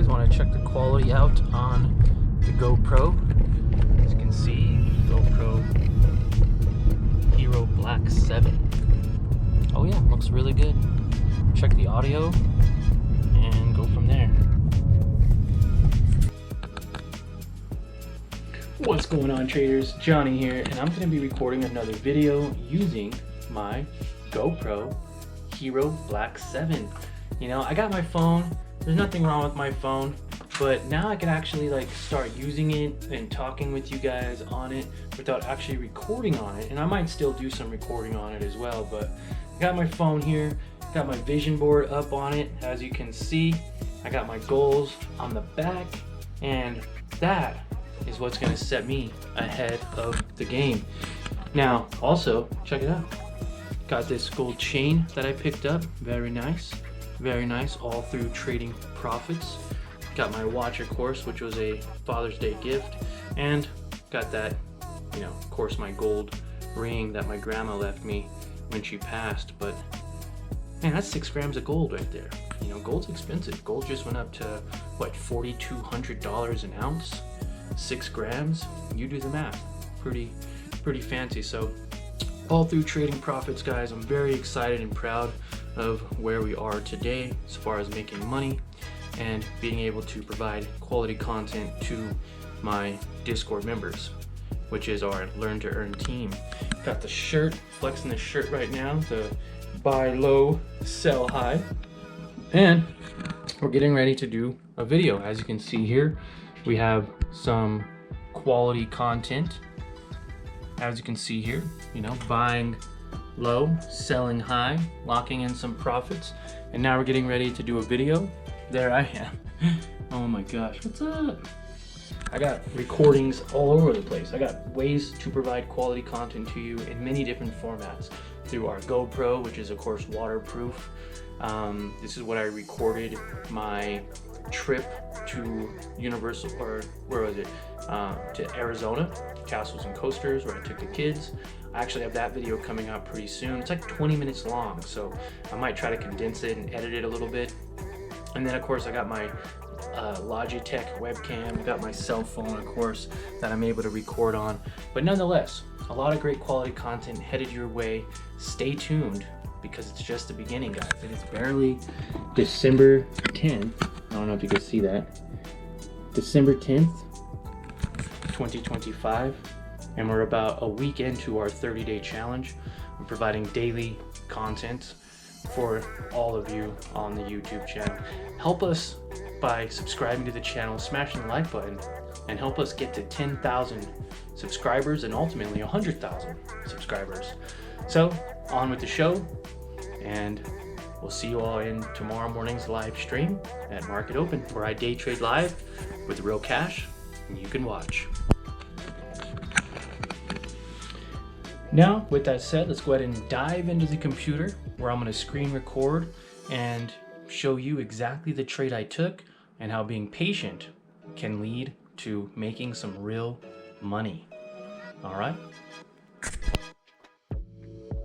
guys, want to check the quality out on the GoPro. As you can see, GoPro Hero Black 7. Oh yeah, looks really good. Check the audio and go from there. What's going on, traders? Johnny here, and I'm going to be recording another video using my GoPro Hero Black 7. You know, I got my phone. There's nothing wrong with my phone, but now I can actually start using it and talking with you guys on it without actually recording on it. And I might still do some recording on it as well, but I got my phone here, got my vision board up on it. As you can see, I got my goals on the back, and that is what's going to set me ahead of the game. Now, also, check it out. Got this gold chain that I picked up. Very nice. Very nice, all through trading profits. Got my watch, of course, which was a Father's Day gift. And got that, of course, my gold ring that my grandma left me when she passed. But, man, that's 6 grams of gold right there. Gold's expensive. Gold just went up to, what, $4,200 an ounce? 6 grams? You do the math. Pretty fancy. So, all through trading profits, guys. I'm very excited and proud of where we are today as far as making money and being able to provide quality content to my Discord members, which is our Learn to Earn team. Got the shirt, flexing the shirt right now, the buy low, sell high. And we're getting ready to do a video. As you can see here, we have some quality content. As you can see here, buying low, selling high, locking in some profits. And now we're getting ready to do a video. There I am. Oh my gosh, what's up? I got recordings all over the place. I got ways to provide quality content to you in many different formats through our GoPro, which is of course waterproof. This is what I recorded my trip to Universal, or where was it? To Arizona, Castles and Coasters, where I took the kids. I actually have that video coming out pretty soon. It's like 20 minutes long, so I might try to condense it and edit it a little bit. And then of course I got my Logitech webcam, I got my cell phone, of course, that I'm able to record on. But nonetheless, a lot of great quality content headed your way. Stay tuned, because it's just the beginning, guys. It is barely December 10th. I don't know if you can see that. December 10th, 2025. And we're about a week into our 30-day challenge. We're providing daily content for all of you on the YouTube channel. Help us by subscribing to the channel, smashing the like button, and help us get to 10,000 subscribers and ultimately 100,000 subscribers. So, on with the show, and we'll see you all in tomorrow morning's live stream at Market Open, where I day trade live with real cash, and you can watch. Now, with that said, let's go ahead and dive into the computer, where I'm going to screen record and show you exactly the trade I took and how being patient can lead to making some real money. All right?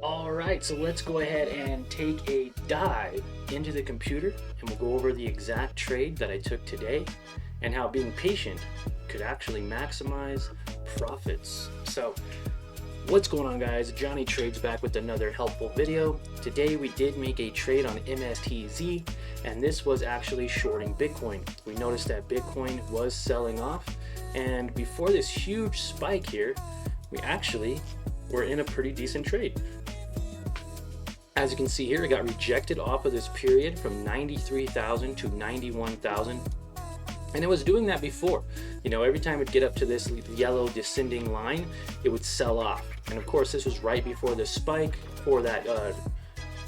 All right, so let's go ahead and take a dive into the computer, and we'll go over the exact trade that I took today and how being patient could actually maximize profits. So, what's going on, guys? Johnny Trades back with another helpful video. Today we did make a trade on MSTZ, and this was actually shorting Bitcoin. We noticed that Bitcoin was selling off, and before this huge spike here, we actually were in a pretty decent trade. As you can see here, it got rejected off of this period from 93,000 to 91,000. And it was doing that before. Every time it'd get up to this yellow descending line, it would sell off. And of course, this was right before the spike for that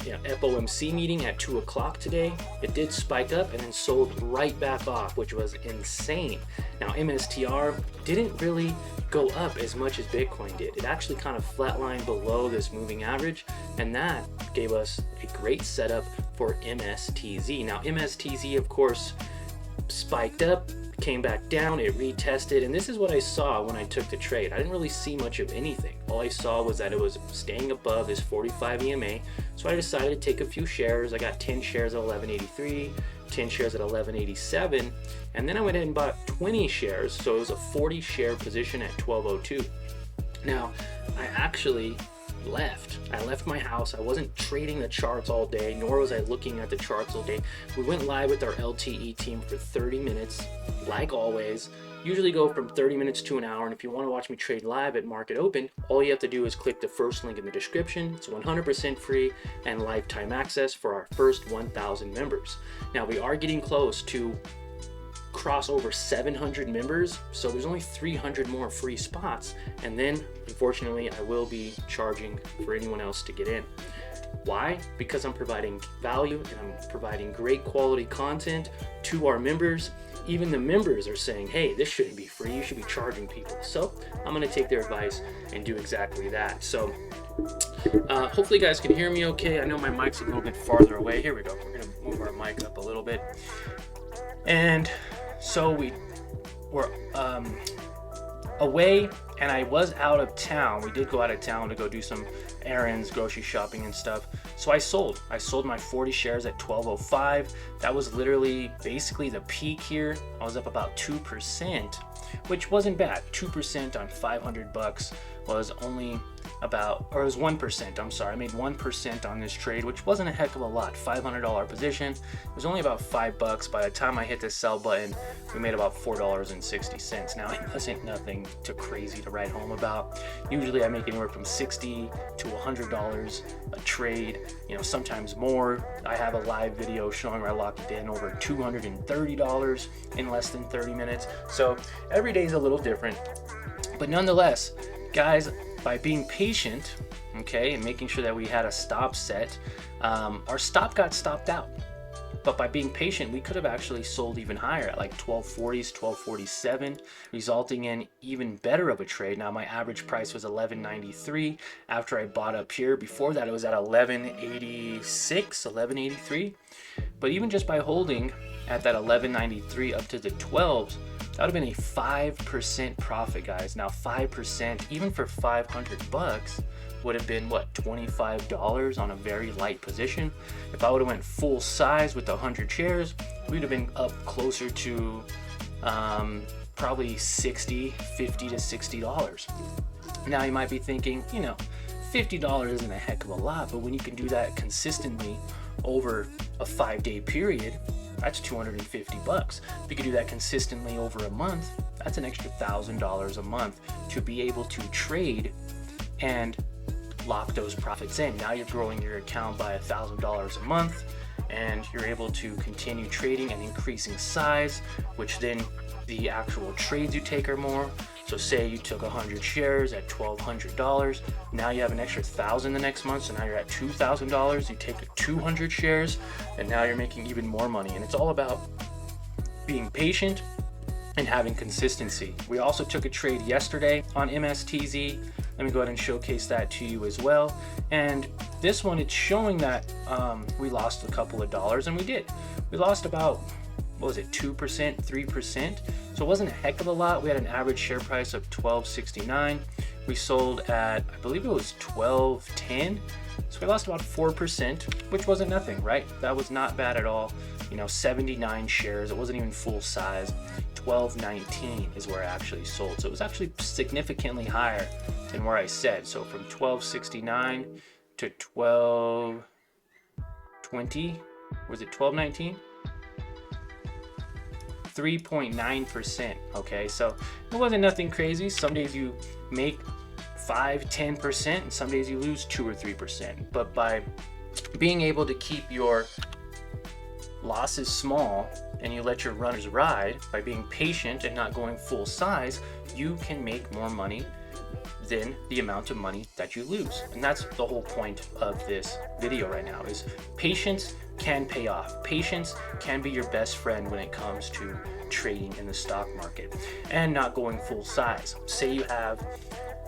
FOMC meeting at 2 o'clock today. It did spike up and then sold right back off, which was insane. Now, MSTR didn't really go up as much as Bitcoin did. It actually kind of flatlined below this moving average, and that gave us a great setup for MSTZ. Now, MSTZ, of course, spiked up, came back down, it retested, and this is what I saw when I took the trade. I didn't really see much of anything. All I saw was that it was staying above this 45 EMA, so I decided to take a few shares. I got 10 shares at 11.83, 10 shares at 11.87, and then I went ahead and bought 20 shares, so it was a 40 share position at 12.02. Now, I actually I left my house. I wasn't trading the charts all day, nor was I looking at the charts all day. We went live with our LTE team for 30 minutes, like always. Usually go from 30 minutes to an hour, and if you want to watch me trade live at market open, all you have to do is click the first link in the description. It's 100% free and lifetime access for our first 1,000 members. Now, we are getting close to cross over 700 members, so there's only 300 more free spots, and then unfortunately I will be charging for anyone else to get in. Why? Because I'm providing value and I'm providing great quality content to our members. Even the members are saying, hey, this shouldn't be free, you should be charging people. So I'm going to take their advice and do exactly that. So hopefully you guys can hear me okay. I know my mic's a little bit farther away. Here we go. We're going to move our mic up a little bit. And so we were away, and I was out of town. We did go out of town to go do some errands, grocery shopping and stuff. So I sold my 40 shares at 12.05. That was literally basically the peak here. I was up about 2%, which wasn't bad. 2% on 500 bucks was only about, or it was 1%, I'm sorry. I made 1% on this trade, which wasn't a heck of a lot. $500 position. It was only about $5. By the time I hit the sell button, we made about $4.60. Now, it wasn't nothing too crazy to write home about. Usually I make anywhere from $60 to $100 a trade, you know, sometimes more. I have a live video showing where I locked it in over $230 in less than 30 minutes. So every day is a little different, but nonetheless, guys, by being patient, okay, and making sure that we had a stop set, our stop got stopped out. But by being patient, we could have actually sold even higher at like 1240s, 1247, resulting in even better of a trade. Now, my average price was 11.93 after I bought up here. Before that, it was at 11.86, 11.83. But even just by holding at that 11.93 up to the 12s, that would have been a 5% profit, guys. Now, 5%, even for 500 bucks, would have been what, $25 on a very light position. If I would have went full size with 100 shares, we'd have been up closer to probably $50 to $60. Now you might be thinking, you know, $50 isn't a heck of a lot, but when you can do that consistently over a 5-day period, that's 250 bucks. If you could do that consistently over a month, that's an extra $1,000 a month to be able to trade and lock those profits in. Now you're growing your account by $1,000 a month, and you're able to continue trading and increasing size, which then the actual trades you take are more. So say you took 100 shares at $1,200. Now you have an extra 1,000 the next month, so now you're at $2,000. You take 200 shares, and now you're making even more money. And it's all about being patient and having consistency. We also took a trade yesterday on MSTZ. Let me go ahead and showcase that to you as well. And this one, it's showing that we lost a couple of dollars, and we did. We lost about, what was it, 2%, 3%. So it wasn't a heck of a lot. We had an average share price of $12.69. We sold at, I believe it was $12.10. So we lost about 4%, which wasn't nothing, right? That was not bad at all. You know, 79 shares. It wasn't even full size. $12.19 is where I actually sold. So it was actually significantly higher than where I said. So from $12.69 to $12.20, was it $12.19? 3.9%. Okay, so it wasn't nothing crazy. Some days you make 5-10%, and some days you lose 2 or 3%. But by being able to keep your losses small and you let your runners ride, by being patient and not going full size, you can make more money than the amount of money that you lose. And that's the whole point of this video right now, is patience can pay off. Patience can be your best friend when it comes to trading in the stock market and not going full size. Say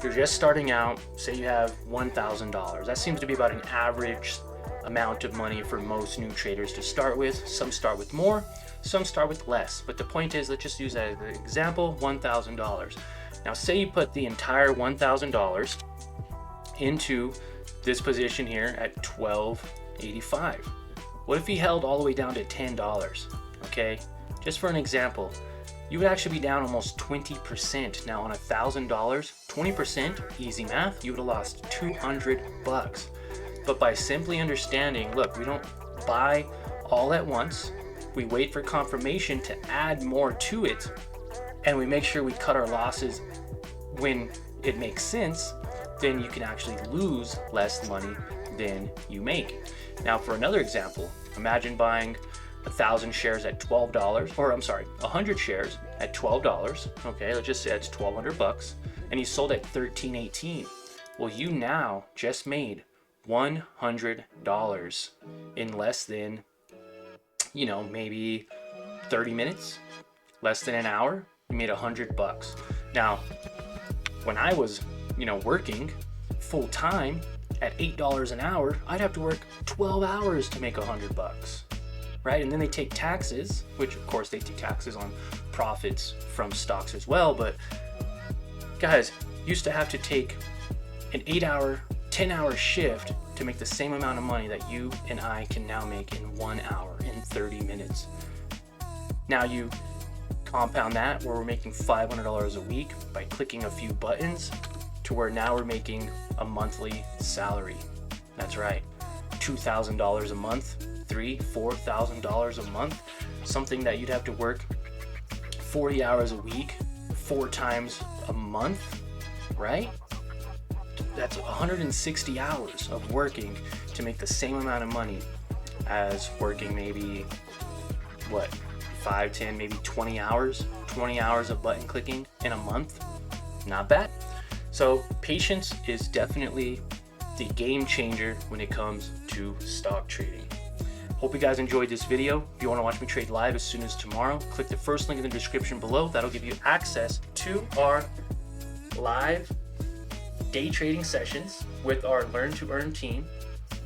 you're just starting out, say you have $1,000. That seems to be about an average amount of money for most new traders to start with. Some start with more, some start with less. But the point is, let's just use that as an example, $1,000. Now say you put the entire $1,000 into this position here at $12.85. What if he held all the way down to $10? Okay, just for an example, you would actually be down almost 20%. Now on $1,000, 20%, easy math, you would have lost $200. But by simply understanding, look, we don't buy all at once, we wait for confirmation to add more to it, and we make sure we cut our losses when it makes sense, then you can actually lose less money than you make. Now for another example, imagine buying 1,000 shares at $12, or I'm sorry, 100 shares at $12. Okay, let's just say it's $1,200, and you sold at $13.18. Well, you now just made $100 in less than, you know, maybe 30 minutes, less than an hour. You made $100. Now, when I was, you know, working full time at $8 an hour, I'd have to work 12 hours to make $100. Right? And then they take taxes, which of course they take taxes on profits from stocks as well. But guys, used to have to take an 8-hour, 10-hour shift to make the same amount of money that you and I can now make in 1 hour, in 30 minutes. Now you compound that where we're making $500 a week by clicking a few buttons to where now we're making a monthly salary. That's right, $2,000 a month. $3,000-$4,000 a month, something that you'd have to work 40 hours a week, 4 times a month, right? That's 160 hours of working to make the same amount of money as working maybe, what, 5, 10, maybe 20 hours of button clicking in a month. Not bad. So patience is definitely the game changer when it comes to stock trading. Hope you guys enjoyed this video. If you want to watch me trade live as soon as tomorrow, click the first link in the description below. That'll give you access to our live day trading sessions with our Learn to Earn team.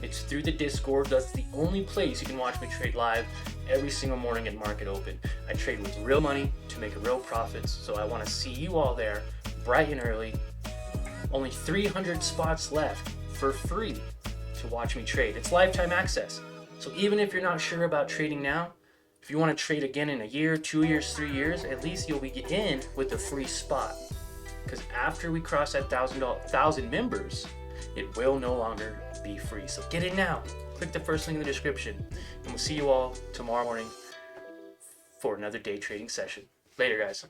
It's through the Discord. That's the only place you can watch me trade live every single morning at market open. I trade with real money to make real profits, so I want to see you all there bright and early. Only 300 spots left for free to watch me trade. It's lifetime access. So even if you're not sure about trading now, if you want to trade again in a year, 2 years, 3 years, at least you'll be in with a free spot. Because after we cross that 1,000 members, it will no longer be free. So get in now. Click the first link in the description. And we'll see you all tomorrow morning for another day trading session. Later, guys.